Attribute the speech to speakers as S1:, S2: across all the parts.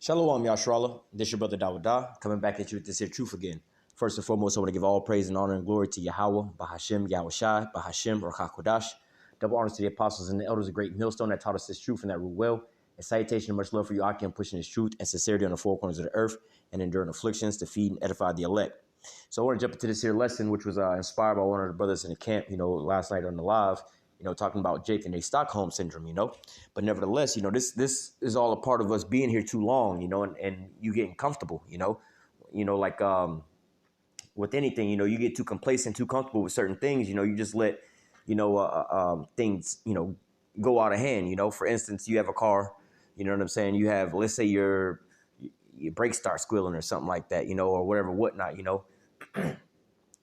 S1: Shalom, Yashrala. This your brother Dawudah, coming back at you with this here truth again. First and foremost, I want to give all praise and honor and glory to Yahweh, Bahashem, Yahushai, Bahashem, Rakakodash. Double honors to the apostles and the elders of great millstone that taught us this truth and that rule well. And salutation and much love for you, Akim, pushing this truth and sincerity on the four corners of the earth and enduring afflictions to feed and edify the elect. So I want to jump into this here lesson, which was inspired by one of the brothers in the camp, last night on the live, talking about Jake and a Stockholm syndrome, But nevertheless, this is all a part of us being here too long, and you getting comfortable, like with anything, you get too complacent, too comfortable with certain things, you just let, things, go out of hand, For instance, you have a car, you know what I'm saying? You have, let's say your brakes start squealing or something like that, or whatever, whatnot,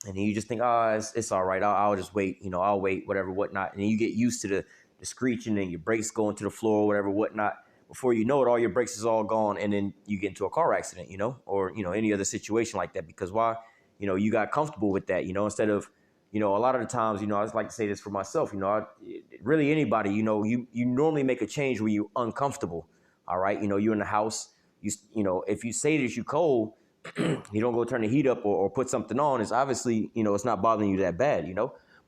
S1: And then you just think, it's all right. I'll just wait, I'll wait, whatever, whatnot. And then you get used to the screeching and your brakes going to the floor, whatever, whatnot. Before you know it, all your brakes is all gone. And then you get into a car accident, or, any other situation like that. Because why? You got comfortable with that, instead of, a lot of the times, I just like to say this for myself, really anybody, you normally make a change when you're uncomfortable. All right. You're in the house, if you say that you're cold, you don't go turn the heat up or put something on, it's obviously, it's not bothering you that bad,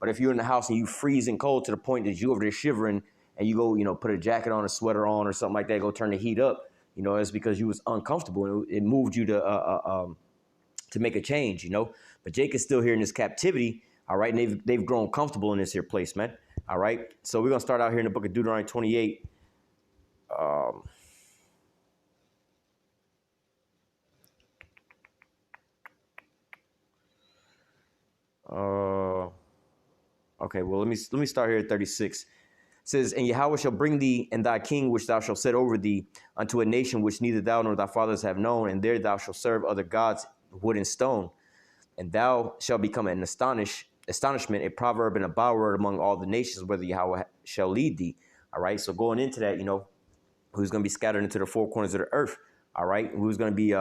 S1: But if you're in the house and you freezing cold to the point that you over there shivering and you go, put a jacket on, a sweater on or something like that, go turn the heat up, it's because you was uncomfortable. It moved you to make a change, But Jake is still here in this captivity, all right? And they've grown comfortable in this here place, man, all right? So we're going to start out here in the book of Deuteronomy 28. Okay, well, let me start here at 36. It says, and Yahweh shall bring thee and thy king, which thou shalt set over thee, unto a nation which neither thou nor thy fathers have known, and there thou shalt serve other gods, wood and stone. And thou shalt become an astonishment, a proverb and a byword among all the nations, whether Yahweh shall lead thee. All right, so going into that, who's going to be scattered into the four corners of the earth, all right, who's going to be,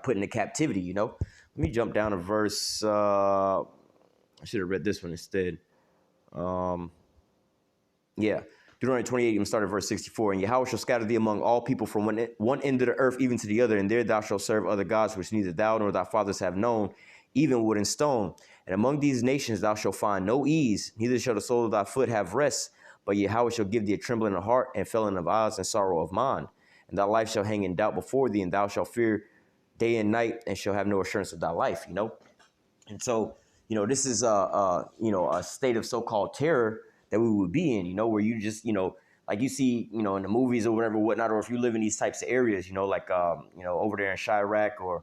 S1: put into captivity, Let me jump down to verse, I should have read this one instead. Deuteronomy 28, I'm going to start at verse 64. And Yahweh shall scatter thee among all people from one end of the earth even to the other, and there thou shalt serve other gods which neither thou nor thy fathers have known, even wood and stone. And among these nations thou shalt find no ease, neither shall the sole of thy foot have rest, but Yahweh shall give thee a trembling of heart and failing of eyes and sorrow of mind. And thy life shall hang in doubt before thee, and thou shalt fear day and night, and shall have no assurance of thy life, And so, this is a state of so-called terror that we would be in, where you just, like you see, in the movies or whatever, whatnot, or if you live in these types of areas, over there in Chirac or,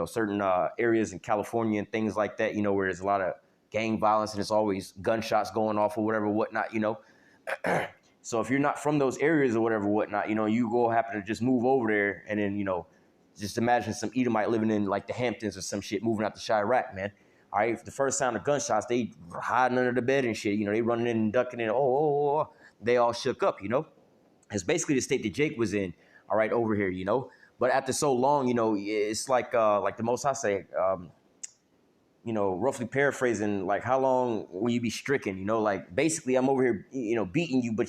S1: certain areas in California and things like that, where there's a lot of gang violence and it's always gunshots going off or whatever, whatnot, So if you're not from those areas or whatever, whatnot, you go happen to just move over there and then, just imagine some Edomite living in like the Hamptons or some shit moving out to Chirac, man. All right, the first sound of gunshots, they hiding under the bed and shit. They running in and ducking in. They all shook up, It's basically the state that Jake was in, all right, over here, But after so long, it's like the Most High say, roughly paraphrasing, like how long will you be stricken? Like basically I'm over here, beating you, but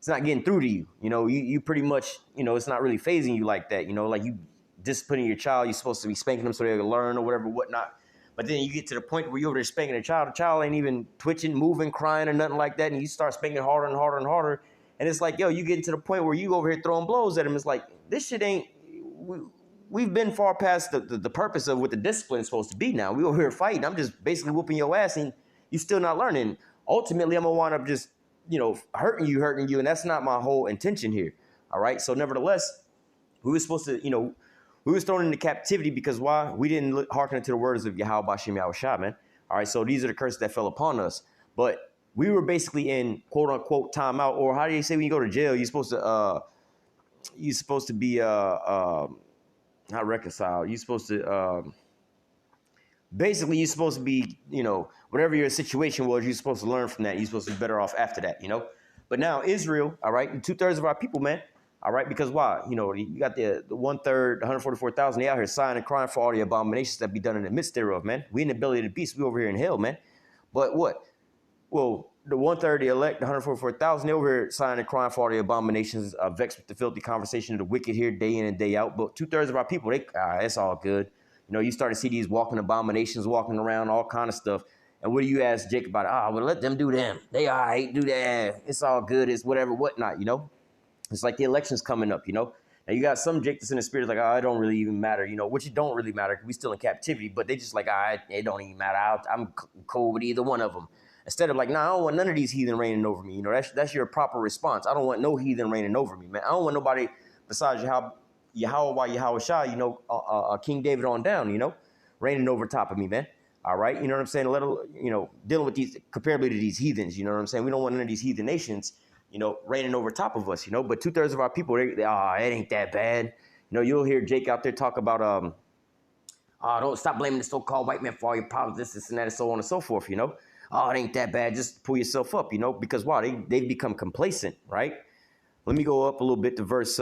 S1: it's not getting through to you. You pretty much, it's not really phasing you like that. Like you disciplining your child, you're supposed to be spanking them so they can learn or whatever, whatnot. But then you get to the point where you're over there spanking the child ain't even twitching, moving, crying, or nothing like that. And you start spanking harder and harder and harder. And it's like, you get to the point where you over here throwing blows at him. It's like, this shit ain't, we've been far past the purpose of what the discipline is supposed to be now. We over here fighting. I'm just basically whooping your ass and you're still not learning. Ultimately, I'm going to wind up just, hurting you. And that's not my whole intention here. All right. So nevertheless, we were supposed to, we was thrown into captivity because why? We didn't hearken to the words of Yahweh Bashem Yahushua, man. All right, so these are the curses that fell upon us. But we were basically in quote unquote timeout, or how do you say when you go to jail? You're supposed to be not reconciled. You're supposed to basically you're supposed to be, whatever your situation was, you're supposed to learn from that. You're supposed to be better off after that, But now Israel, all right, 2/3 of our people, man. All right, because why? You got the 1/3, 144,000, they out here sighing and crying for all the abominations that be done in the midst thereof, man. We in the belly of the beast. We over here in hell, man. But what? Well, the 1/3 the elect, the 144,000, they over here sighing and crying for all the abominations, vexed with the filthy conversation of the wicked here day in and day out. But 2/3 of our people, it's all good. You know, you start to see these walking abominations walking around, all kind of stuff. And what do you ask Jake about? Well, let them do them. They all right, do that. It's all good. It's whatever, whatnot, you know? It's like the election's coming up, you know? Now, you got some Jake that's in the spirit like, it don't really even matter, you know, which it don't really matter because we still in captivity. But they just like, it don't even matter. I'm cool with either one of them. Instead of like, I don't want none of these heathen reigning over me. You know, that's your proper response. I don't want no heathen reigning over me, man. I don't want nobody besides Yahweh Shai, you know, King David on down, you know, reigning over top of me, man. All right, you know what I'm saying? Dealing with these, comparably to these heathens, you know what I'm saying? We don't want none of these heathen nations, you know, reigning over top of us, you know. But 2/3 of our people, it ain't that bad. You know, you'll hear Jake out there talk about, don't stop blaming the so-called white man for all your problems, this and that, and so on and so forth, you know. It ain't that bad. Just pull yourself up, you know, because they've become complacent, right? Let me go up a little bit to verse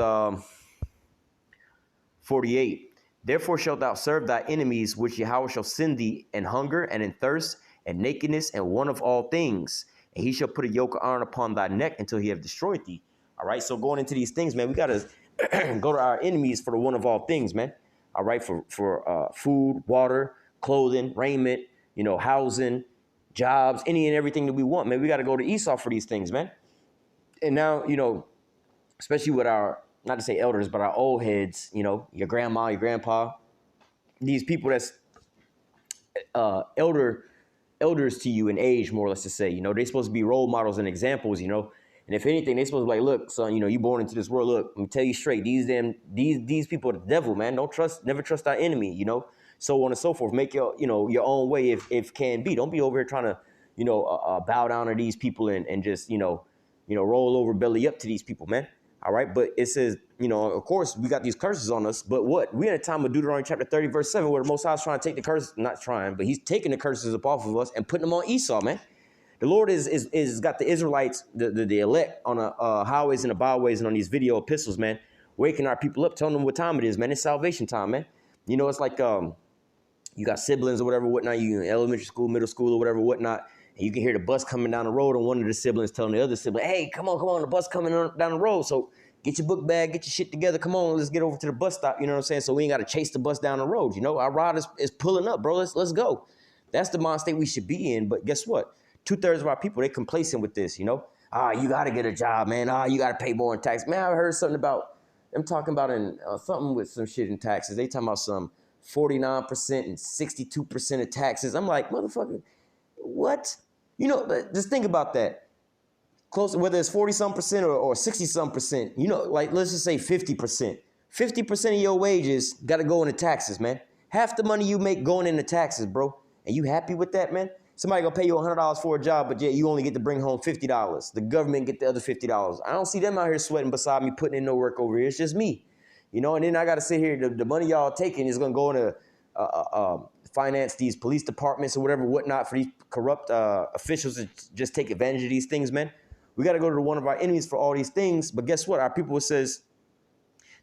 S1: 48. Therefore shalt thou serve thy enemies, which Yahweh shall send thee in hunger and in thirst and nakedness and want of all things. And he shall put a yoke of iron upon thy neck until he have destroyed thee. All right, so going into these things, man, we got to go to our enemies for the one of all things, man. All right, for food, water, clothing, raiment, you know, housing, jobs, any and everything that we want, man. We got to go to Esau for these things, man. And now, you know, especially with our, not to say elders, but our old heads, you know, your grandma, your grandpa, these people that's elders to you in age, more or less to say, you know, they're supposed to be role models and examples, you know. And if anything, they're supposed to be like, look, son, you know, you born into this world. Look, let me tell you straight, these people are the devil, man. Never trust our enemy, you know. So on and so forth. Make your own way if can be. Don't be over here trying to, you know, bow down to these people and just, you know, roll over belly up to these people, man. All right. But it says, you know, of course, we got these curses on us. But what? We're in a time of Deuteronomy chapter 30, verse 7, where the Most High is trying to take the curses, not trying, but he's taking the curses up off of us and putting them on Esau, man. The Lord is got the Israelites, the elect on highways and the byways and on these video epistles, man, waking our people up, telling them what time it is, man. It's salvation time, man. You know, it's like you got siblings or whatever, whatnot, you in elementary school, middle school or whatever, whatnot, and you can hear the bus coming down the road and one of the siblings telling the other sibling, hey, come on, the bus coming down the road. So get your book bag, get your shit together. Come on, let's get over to the bus stop. You know what I'm saying? So we ain't got to chase the bus down the road. You know, our ride is pulling up, bro. Let's go. That's the mind state we should be in. But guess what? 2/3 of our people, they complacent with this, you know? You got to get a job, man. You got to pay more in tax. Man, I heard something about, I'm talking about in something with some shit in taxes. They talking about some 49% and 62% of taxes. I'm like, motherfucker, what? You know, just think about that. Close, whether it's 40-some% or 60-some%, you know, like let's just say 50%. 50% of your wages got to go into taxes, man. Half the money you make going into taxes, bro. And you happy with that, man? Somebody gonna pay you $100 for a job, but yet you only get to bring home $50. The government get the other $50. I don't see them out here sweating beside me, putting in no work over here. It's just me, you know. And then I got to sit here. The money y'all taking is gonna go into finance these police departments or whatever, whatnot, for these corrupt officials that just take advantage of these things, man. We got to go to one of our enemies for all these things. But guess what? Our people says,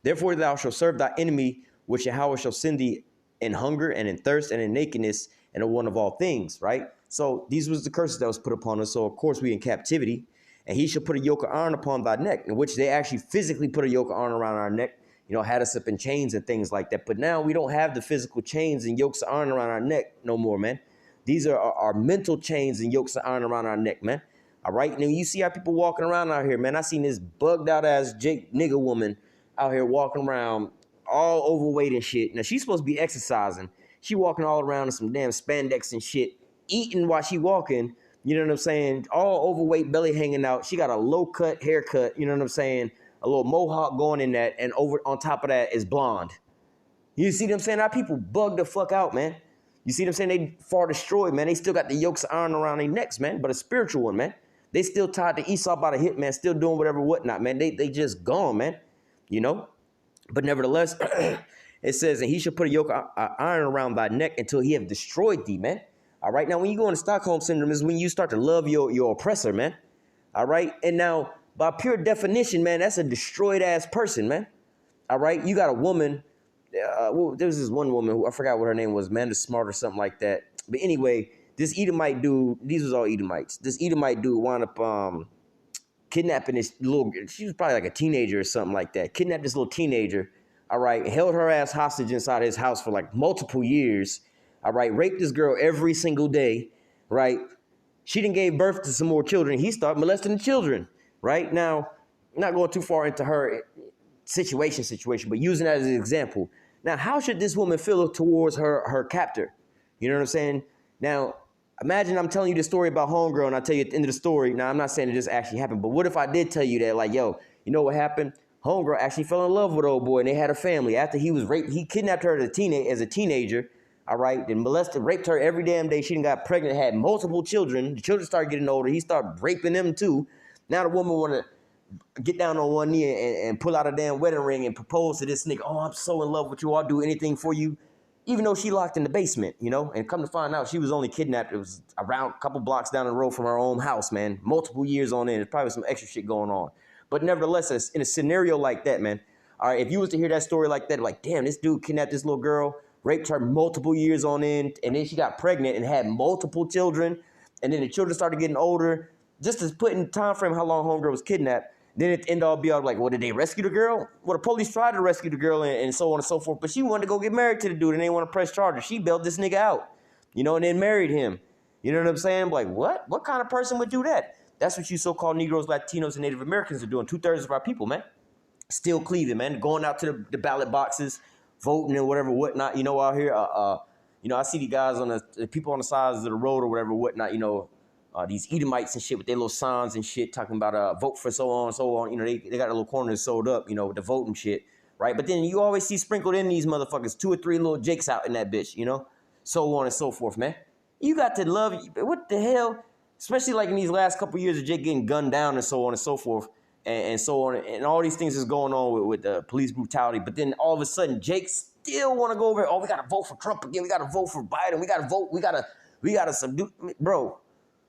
S1: therefore thou shalt serve thy enemy, which Yahweh shall send thee in hunger and in thirst and in nakedness and in want of all things, right? So these was the curses that was put upon us. So of course we in captivity, and he shall put a yoke of iron upon thy neck, in which they actually physically put a yoke of iron around our neck, you know, had us up in chains and things like that. But now we don't have the physical chains and yokes of iron around our neck no more, man. These are our mental chains and yokes of iron around our neck, man. All right. Now you see how people walking around out here, man. I seen this bugged out ass Jake nigga woman out here walking around all overweight and shit. Now she's supposed to be exercising. She walking all around in some damn spandex and shit, eating while she walking. You know what I'm saying? All overweight, belly hanging out. She got a low cut haircut. You know what I'm saying? A little mohawk going in that, and over on top of that is blonde. You see what I'm saying? Our people bug the fuck out, man. You see what I'm saying? They far destroyed, man. They still got the yokes of iron around their necks, man, but a spiritual one, man. They still tied to Esau by the hip, man, still doing whatever, whatnot, man. They just gone, man, you know? But nevertheless, it says, and he shall put a yoke of iron around thy neck until he have destroyed thee, man. All right, now when you go into Stockholm Syndrome is when you start to love your oppressor, man. All right, and now by pure definition, man, that's a destroyed-ass person, man. All right, you got a woman. Well, there was this one woman who I forgot what her name was, Amanda Smart or something like that. But anyway, this Edomite dude, these was all Edomites. This Edomite dude wound up kidnapping this little, she was probably like a teenager or something like that. Kidnapped this little teenager, all right, held her ass hostage inside his house for like multiple years, all right, raped this girl every single day, right? She done gave birth to some more children. He started molesting the children, right? Now, I'm not going too far into her situation, but using that as an example. Now, how should this woman feel towards her captor? You know what I'm saying? Now, imagine I'm telling you the story about Homegirl, and I tell you at the end of the story, now I'm not saying it just actually happened, but what if I did tell you that, like, yo, you know what happened? Homegirl actually fell in love with old boy, and they had a family. After he was raped, he kidnapped her as a teenager, all right, then raped her every damn day. She done got pregnant, had multiple children. The children started getting older. He started raping them too. Now the woman want to get down on one knee and pull out a damn wedding ring and propose to this nigga. Oh, I'm so in love with you. I'll do anything for you. Even though she locked in the basement, you know, and come to find out she was only kidnapped. It was around a couple blocks down the road from her own house, man. Multiple years on in. There's probably some extra shit going on. But nevertheless, in a scenario like that, man, all right, if you was to hear that story like that, like, damn, this dude kidnapped this little girl, raped her multiple years on end, and then she got pregnant and had multiple children, and then the children started getting older, just to put in time frame how long Homegirl was kidnapped. Then at the end all be all like, well, did they rescue the girl? Well, the police tried to rescue the girl and so on and so forth, but she wanted to go get married to the dude and they didn't want to press charges. She bailed this nigga out, you know, and then married him. You know what I'm saying? Like, what? What kind of person would do that? That's what you so-called Negroes, Latinos, and Native Americans are doing. 2/3 of our people, man. Still cleaving, man. Going out to the ballot boxes, voting and whatever, whatnot, you know, out here. You know, I see the guys on the people on the sides of the road or whatever, whatnot, you know, these Edomites and shit with their little signs and shit talking about vote for so on and so on. You know, they got a little corner sold up, you know, with the voting shit, right? But then you always see sprinkled in these motherfuckers 2 or 3 little jakes out in that bitch, you know, so on and so forth, man. You got to love, what the hell? Especially like in these last couple of years of Jake getting gunned down and so on and so forth. And so on, and all these things is going on with the police brutality. But then all of a sudden, Jake still want to go over. Oh, we gotta vote for Trump again. We gotta vote for Biden. We gotta vote. We gotta subdue. Bro,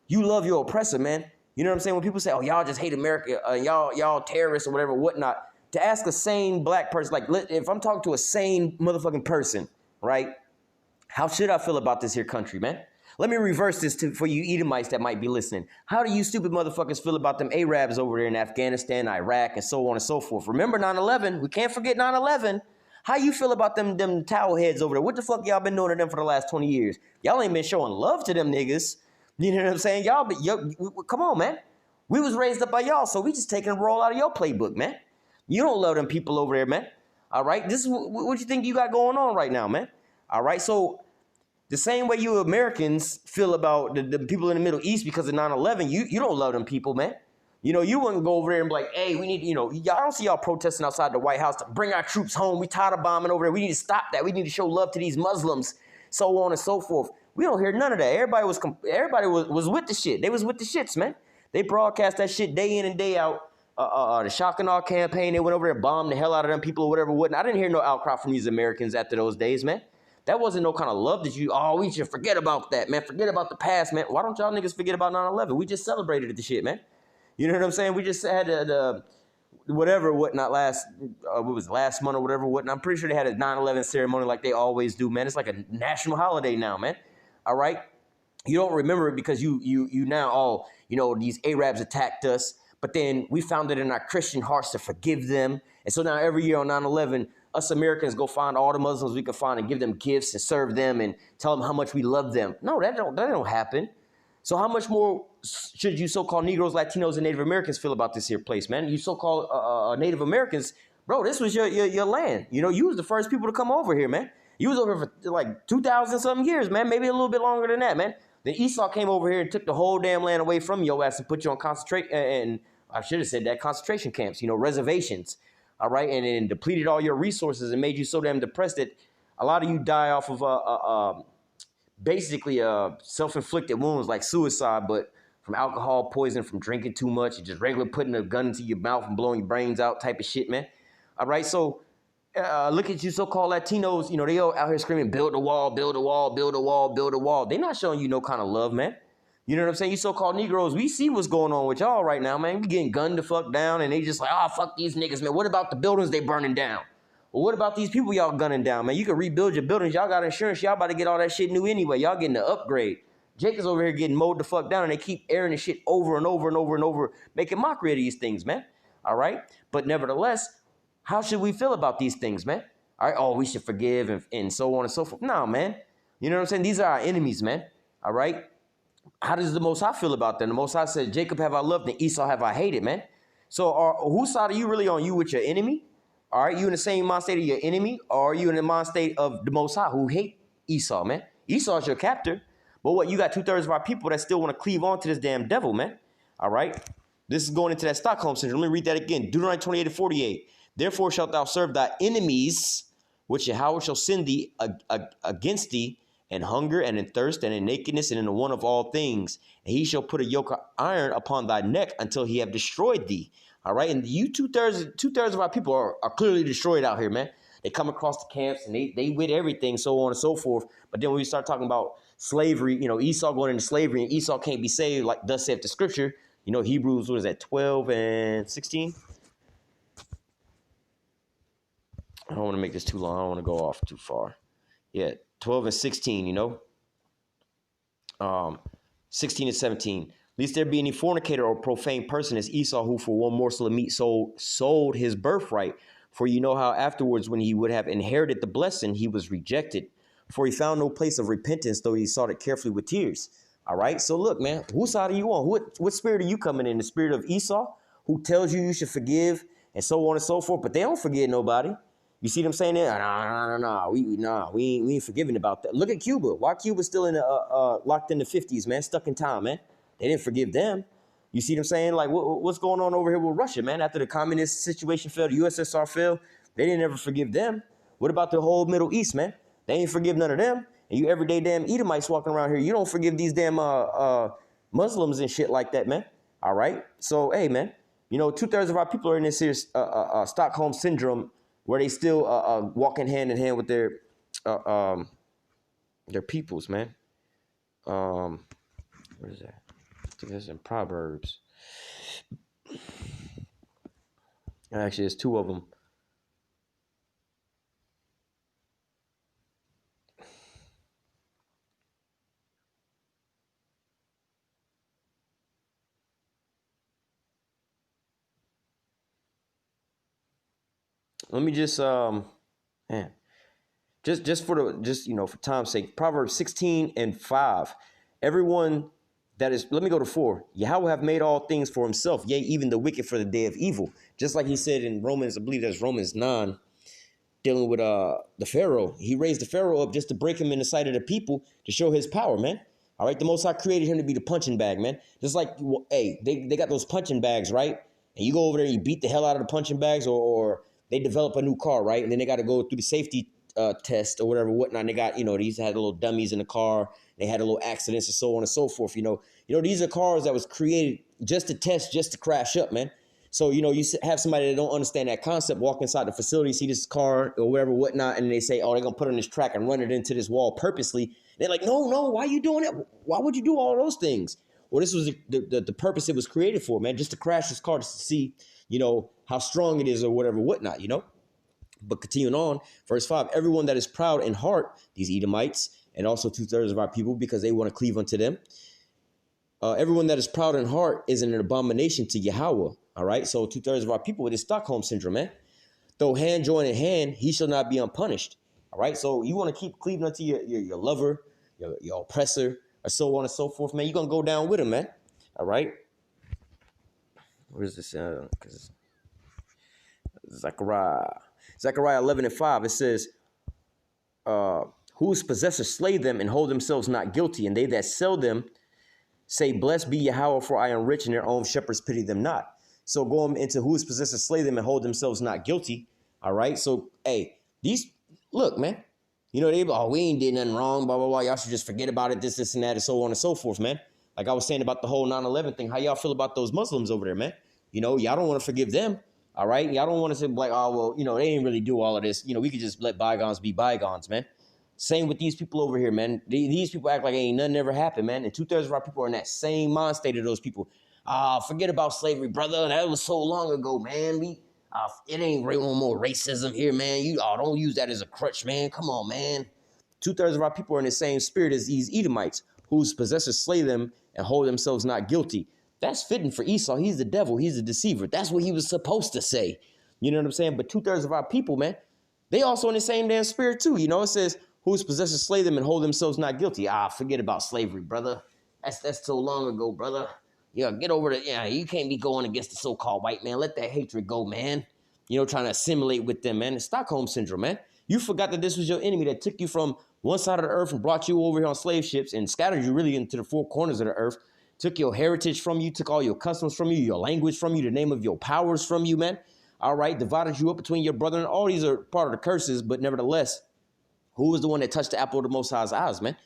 S1: you love your oppressor, man. You know what I'm saying? When people say, "Oh, y'all just hate America, y'all terrorists or whatever, whatnot," to ask a sane black person, like, if I'm talking to a sane motherfucking person, right? How should I feel about this here country, man? Let me reverse this for you Edomites that might be listening. How do you stupid motherfuckers feel about them Arabs over there in Afghanistan, Iraq, and so on and so forth? Remember 9/11? We can't forget 9/11. How you feel about them towel heads over there? What the fuck y'all been doing to them for the last 20 years? Y'all ain't been showing love to them niggas. You know what I'm saying? Come on, man. We was raised up by y'all, so we just taking a roll out of your playbook, man. You don't love them people over there, man. All right? This is what you think you got going on right now, man. All right? So the same way you Americans feel about the people in the Middle East because of 9/11, you don't love them people, man. You know, you wouldn't go over there and be like, hey, we need, you know, I don't see y'all protesting outside the White House to bring our troops home. We tired of bombing over there. We need to stop that. We need to show love to these Muslims, so on and so forth. We don't hear none of that. Everybody was with the shit. They was with the shits, man. They broadcast that shit day in and day out. The Shock and Awe campaign, they went over there, bombed the hell out of them people or whatever. I didn't hear no outcry from these Americans after those days, man. That wasn't no kind of love that we should forget about that, man. Forget about the past, man. Why don't y'all niggas forget about 9/11? We just celebrated the shit, man. You know what I'm saying? We just had the whatnot last month or whatever, whatnot. I'm pretty sure they had a 9/11 ceremony like they always do, man. It's like a national holiday now, man. All right? You don't remember it because you now, these Arabs attacked us, but then we found it in our Christian hearts to forgive them. And so now every year on 9/11, us Americans go find all the Muslims we can find and give them gifts and serve them and tell them how much we love them. No, that don't happen. So how much more should you so-called Negroes, Latinos, and Native Americans feel about this here place, man? You so-called Native Americans, bro, this was your land. You know, you was the first people to come over here, man. You was over here for like 2,000 something years, man. Maybe a little bit longer than that, man. Then Esau came over here and took the whole damn land away from your ass and put you on concentration camps, reservations. All right, and then depleted all your resources and made you so damn depressed that a lot of you die off of basically self-inflicted wounds like suicide, but from alcohol poison, from drinking too much, and just regular putting a gun into your mouth and blowing your brains out type of shit, man. All right, so look at you so-called Latinos, they all out here screaming, build a wall, build a wall, build a wall, build a wall. They're not showing you no kind of love, man. You know what I'm saying? You so-called Negroes, we see what's going on with y'all right now, man. We getting gunned the fuck down, and they just like, fuck these niggas, man. What about the buildings they burning down? Well, what about these people y'all gunning down, man? You can rebuild your buildings. Y'all got insurance. Y'all about to get all that shit new anyway. Y'all getting the upgrade. Jacob's over here getting mowed the fuck down, and they keep airing the shit over and over and over and over, making mockery of these things, man. All right? But nevertheless, how should we feel about these things, man? All right, oh, we should forgive and so on and so forth. No, man. You know what I'm saying? These are our enemies, man. All right? How does the Most High feel about them? The Most High said, Jacob have I loved and Esau have I hated, man. So whose side are you really on? You with your enemy? All right, you in the same mind state of your enemy? Or are you in the mind state of the Most High who hate Esau, man? Esau's your captor. But what, you got 2/3 of our people that still want to cleave on to this damn devil, man. All right? This is going into that Stockholm syndrome. Let me read that again. Deuteronomy 28:48. Therefore shalt thou serve thy enemies, which Yahweh shall send thee against thee, in hunger and in thirst and in nakedness and in the want of all things. And he shall put a yoke of iron upon thy neck until he have destroyed thee. All right. And you 2/3 of our people are clearly destroyed out here, man. They come across the camps and they with everything, so on and so forth. But then when we start talking about slavery, Esau going into slavery and Esau can't be saved, like thus saith the scripture. Hebrews, what is that, 12 and 16? I don't want to make this too long. I don't want to go off too far. Yeah, 12 and 16, 16 and 17. Lest there be any fornicator or profane person as Esau, who for one morsel of meat sold his birthright. For you know how afterwards, when he would have inherited the blessing, he was rejected. For he found no place of repentance, though he sought it carefully with tears. All right, so look, man, whose side are you on? What spirit are you coming in? The spirit of Esau, who tells you should forgive and so on and so forth, but they don't forgive nobody. You see what I'm saying there? We ain't forgiving about that. Look at Cuba. Why Cuba's still in locked in the 50s, man, stuck in time, man? They didn't forgive them. You see what I'm saying? Like, what's going on over here with Russia, man? After the communist situation fell, the USSR fell, they didn't ever forgive them. What about the whole Middle East, man? They ain't forgive none of them. And you everyday damn Edomites walking around here, you don't forgive these damn Muslims and shit like that, man. All right? So, hey, man, 2/3 of our people are in this here Stockholm syndrome, where they still walking hand in hand with their peoples, man. Where is that? I think that's in Proverbs. Actually, there's two of them. Let me just for time's sake, Proverbs 16:5. Everyone that is, let me go to 4. Yahweh have made all things for himself, yea, even the wicked for the day of evil. Just like he said in Romans, I believe that's Romans 9, dealing with the Pharaoh. He raised the Pharaoh up just to break him in the sight of the people to show his power, man. All right, the Most High created him to be the punching bag, man. Just like, hey, they got those punching bags, right? And you go over there and you beat the hell out of the punching bags, or they develop a new car, right? And then they got to go through the safety test or whatever, whatnot. And they got, these had little dummies in the car. They had a little accidents and so on and so forth. These are cars that was created just to test, just to crash up, man. So, you have somebody that don't understand that concept, walk inside the facility, see this car or whatever, whatnot, and they say, oh, they're going to put on this track and run it into this wall purposely. They're like, no, why are you doing that? Why would you do all those things? Well, this was the purpose it was created for, man, just to crash this car, just to see, how strong it is or whatever, whatnot, But continuing on, verse 5, everyone that is proud in heart, these Edomites, and also 2/3 of our people, because they want to cleave unto them. Everyone that is proud in heart is an abomination to Yahweh. All right. So 2/3 of our people with this Stockholm syndrome, man. Though hand join in hand, he shall not be unpunished. All right. So you want to keep cleaving unto your lover, your oppressor, or so on and so forth, man. You're going to go down with him, man. All right. Where's this? Zechariah 11:5. It says, whose possessors slay them and hold themselves not guilty, and they that sell them say, blessed be Yahweh, for I am rich, and their own shepherds pity them not. So going into whose possessors slay them and hold themselves not guilty. All right. So, hey, look, man, we ain't did nothing wrong, blah, blah, blah. Y'all should just forget about it, this, and that, and so on and so forth, man. Like I was saying about the whole 9/11 thing. How y'all feel about those Muslims over there, man? Y'all don't want to forgive them. All right. Y'all don't want to say like, oh, well, they didn't really do all of this. We could just let bygones be bygones, man. Same with these people over here, man. These people act like ain't nothing ever happened, man. And 2/3 of our people are in that same mind state of those people. Forget about slavery, brother. That was so long ago, man. It ain't no more racism here, man. Don't use that as a crutch, man. Come on, man. 2/3 of our people are in the same spirit as these Edomites. whose possessors slay them and hold themselves not guilty. That's fitting for Esau. He's the devil. He's the deceiver. That's what he was supposed to say. You know what I'm saying? But 2/3 of our people, man, they also in the same damn spirit too. You know, it says, whose possessors slay them and hold themselves not guilty. Forget about slavery, brother. That's so long ago, brother. Yeah, get over it. Yeah, you can't be going against the so-called white man. Let that hatred go, man. You know, trying to assimilate with them, man. It's Stockholm syndrome, man. You forgot that this was your enemy that took you from one side of the earth and brought you over here on slave ships and scattered you really into the four corners of the earth. Took your heritage from you, took all your customs from you, your language from you, the name of your powers from you, man. All right, divided you up between your brother, and all these are part of the curses, but nevertheless, who was the one that touched the apple of the Most High's eyes, man?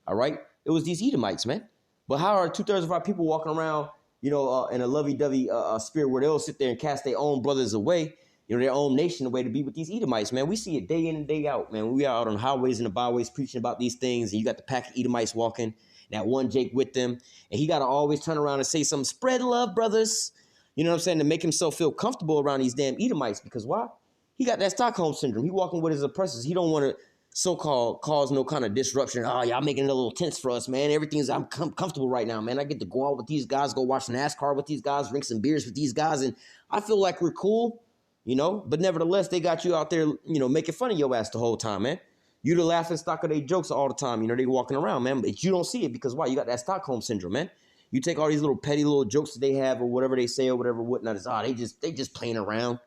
S1: All right, it was these Edomites, man. But how are 2/3 of our people walking around, you know, in a lovey-dovey spirit where they'll sit there and cast their own brothers away, you know, their own nation away to be with these Edomites, man? We see it day in and day out, man. We are out on highways and the byways preaching about these things, and you got the pack of Edomites walking, that one Jake with them, and he got to always turn around and say something, spread love, brothers. You know what I'm saying? To make himself feel comfortable around these damn Edomites, because why? He got that Stockholm syndrome. He walking with his oppressors. He don't want to so-called cause no kind of disruption. Oh, y'all making it a little tense for us, man. I'm comfortable right now, man. I get to go out with these guys, go watch NASCAR with these guys, drink some beers with these guys, and I feel like we're cool, you know? But nevertheless, they got you out there, you know, making fun of your ass the whole time, man. You the laughing stock of their jokes all the time. You know, they walking around, man. But you don't see it because why? You got that Stockholm syndrome, man. You take all these little petty little jokes that they have or whatever they say or whatever whatnot. It's they just playing around,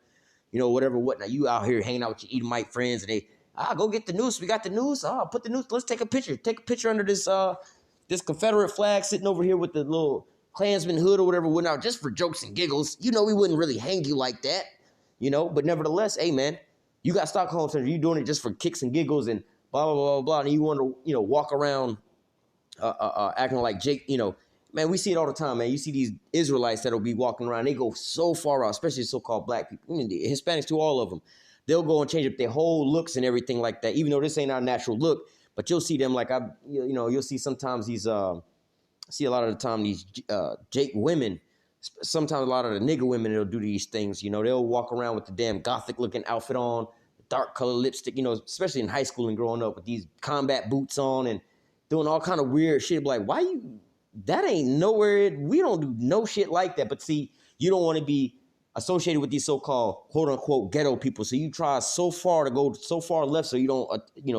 S1: you know, whatever whatnot. You out here hanging out with your Edomite friends and they go get the noose. We got the noose. Put the noose. Let's take a picture. Take a picture under this this Confederate flag sitting over here with the little Klansman hood or whatever whatnot, just for jokes and giggles. You know, we wouldn't really hang you like that, you know. But nevertheless, hey man, you got Stockholm syndrome. You doing it just for kicks and giggles and blah blah blah blah. And you want to, you know, walk around acting like Jake, you know. Man, we see it all the time, man. You see these Israelites that'll be walking around. They go so far out, especially so-called black people. I mean, the Hispanics too, all of them. They'll go and change up their whole looks and everything like that, even though this ain't our natural look. But you'll see them like, you'll see sometimes these, see a lot of the time these Jake women, sometimes a lot of the nigger women, they'll do these things. You know, they'll walk around with the damn gothic-looking outfit on, dark color lipstick, you know, especially in high school and growing up with these combat boots on and doing all kind of weird shit. Like, why you... That ain't nowhere. We don't do no shit like that. But see, you don't want to be associated with these so-called quote unquote ghetto people. So you try so far to go so far left so you don't,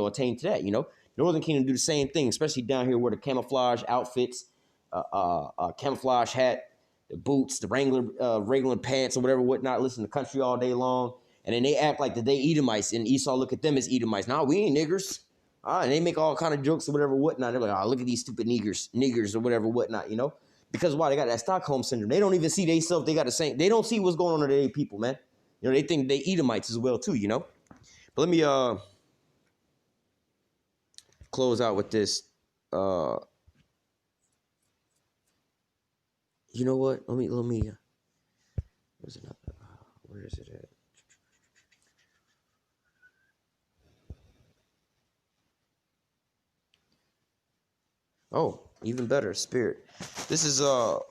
S1: attain to that. You know, Northern Kingdom do the same thing, especially down here where the camouflage outfits, camouflage hat, the boots, the Wrangler pants or whatever, whatnot. Listen to country all day long, and then they act like that they Edomites, and Esau look at them as Edomites. Nah, we ain't niggers. And they make all kind of jokes or whatever, whatnot. They're like, look at these stupid niggers or whatever, whatnot, you know? Because why? They got that Stockholm syndrome. They don't even see themselves. They got the same. They don't see what's going on to their people, man. You know, they think they Edomites as well, too, you know? But let me close out with this. You know what? Let me. Where's another? Where is it at? Oh, even better, spirit. This is let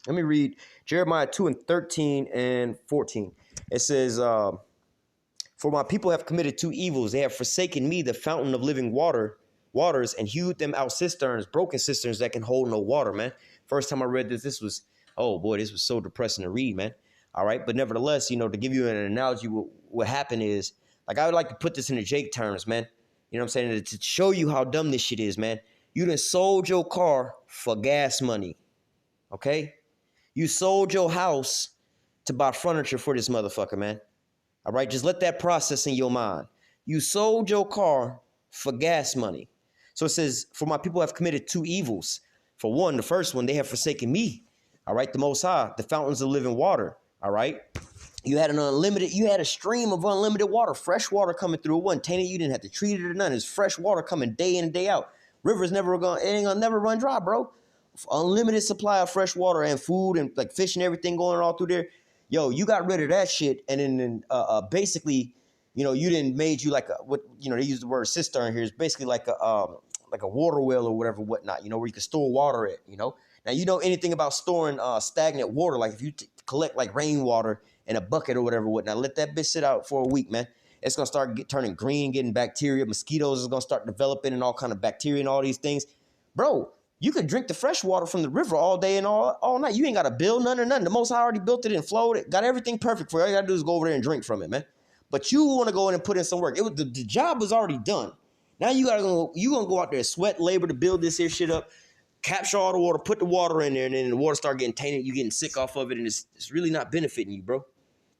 S1: me read Jeremiah 2:13 and 14. It says, for my people have committed two evils. They have forsaken me, the fountain of living waters, and hewed them out cisterns, broken cisterns that can hold no water, man. First time I read this was, oh boy, this was so depressing to read, man. All right, but nevertheless, you know, to give you an analogy, what happened is, like, I would like to put this into Jake terms, man. You know what I'm saying? To show you how dumb this shit is, man. You done sold your car for gas money, okay? You sold your house to buy furniture for this motherfucker, man. All right, just let that process in your mind. You sold your car for gas money. So it says, for my people have committed two evils. For one, the first one, they have forsaken me, all right, the Most High, the fountains of living water, all right? You had a stream of unlimited water, fresh water coming through. It wasn't tainted. You didn't have to treat it or none. It's fresh water coming day in and day out. Rivers ain't gonna never run dry, bro. Unlimited supply of fresh water and food and like fish and everything going all through there. Yo, you got rid of that shit, and then basically, you know, you didn't made you like they use the word cistern here. It's basically like a water well or whatever, whatnot. You know, where you can store water at. You know, now you know anything about storing stagnant water? Like if you collect like rainwater in a bucket or whatever, whatnot, let that bitch sit out for a week, man. It's going to start turning green, getting bacteria. Mosquitoes is going to start developing and all kind of bacteria and all these things. bro, you could drink the fresh water from the river all day and all night. You ain't got to build none or nothing. The Most High already built it and flowed it, got everything perfect for you. All you got to do is go over there and drink from it, man. But you want to go in and put in some work. The job was already done. Now you gonna go out there and sweat labor to build this here shit up, capture all the water, put the water in there, and then the water start getting tainted. You getting sick off of it, and it's really not benefiting you, bro.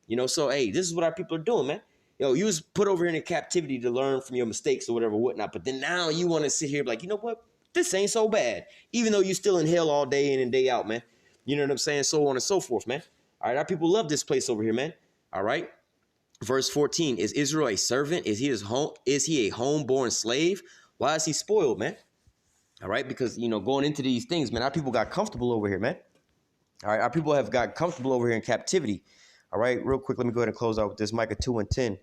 S1: You know, so hey, this is what our people are doing, man. Yo, you was put over here in captivity to learn from your mistakes or whatever, whatnot. But then now you want to sit here like, you know what? This ain't so bad. Even though you're still in hell all day in and day out, man. You know what I'm saying? So on and so forth, man. All right, our people love this place over here, man. All right. Verse 14, is Israel a servant? Is he a homeborn slave? Why is he spoiled, man? All right, because, you know, going into these things, man, our people got comfortable over here, man. All right, our people have got comfortable over here in captivity. All right, real quick, let me go ahead and close out with this. Micah 2:10.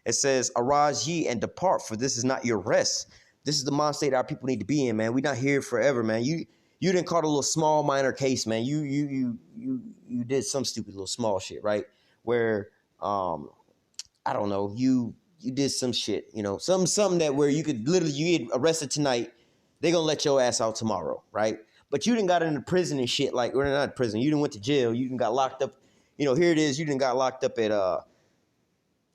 S1: It says, arise ye and depart, for this is not your rest. This is the mind state our people need to be in, man. We're not here forever, man. You didn't call it a little small minor case, man. You did some stupid little small shit, right? Where I don't know, you did some shit, you know, something that where you could literally, you get arrested tonight, they're gonna let your ass out tomorrow, right? But you didn't got into prison and shit, like, or not prison, you didn't went to jail, you didn't got locked up, you know, here it is, you didn't got locked up at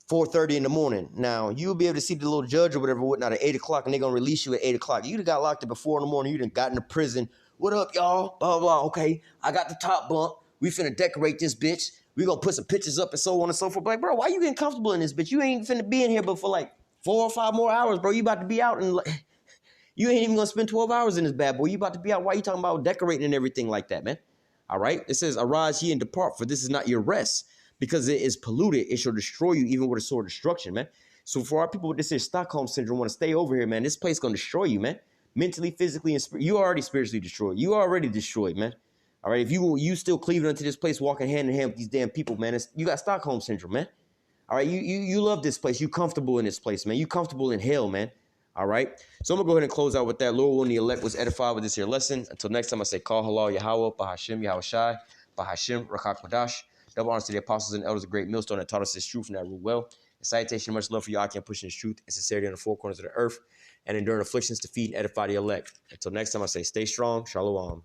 S1: 4:30 in the morning. Now, you'll be able to see the little judge or whatever, whatnot, at 8 o'clock, and they're gonna release you at 8 o'clock. You done got locked up at 4 in the morning, you done got into prison. What up, y'all? Blah, blah, blah. Okay, I got the top bunk. We finna decorate this bitch. We gonna put some pictures up and so on and so forth. Like, bro, why you getting comfortable in this bitch? You ain't finna be in here but for like 4 or 5 more hours, bro. You about to be out and you ain't even gonna spend 12 hours in this bad boy. You about to be out. Why you talking about decorating and everything like that, man? All right. It says, arise ye and depart, for this is not your rest, because it is polluted. It shall destroy you, even with a sword of destruction, man. So for our people with this here Stockholm syndrome, want to stay over here, man. This place gonna destroy you, man. Mentally, physically, and you already spiritually destroyed. You already destroyed, man. All right, if you still cleaving into this place, walking hand in hand with these damn people, man, you got Stockholm syndrome, man. All right, you love this place. You comfortable in this place, man. You comfortable in hell, man. All right, so I'm gonna go ahead and close out with that. Lord, when the elect was edified with this here lesson. Until next time, I say, call halal Yahweh, Bahashim Yahweh Shai, Bahashim Rakak Madash. Double honors to the apostles and elders of great millstone that taught us this truth and that rule well. And salutation, much love for you. I can't push in this truth and sincerity on the four corners of the earth, and enduring afflictions to feed and edify the elect. Until next time, I say, stay strong. Shalom.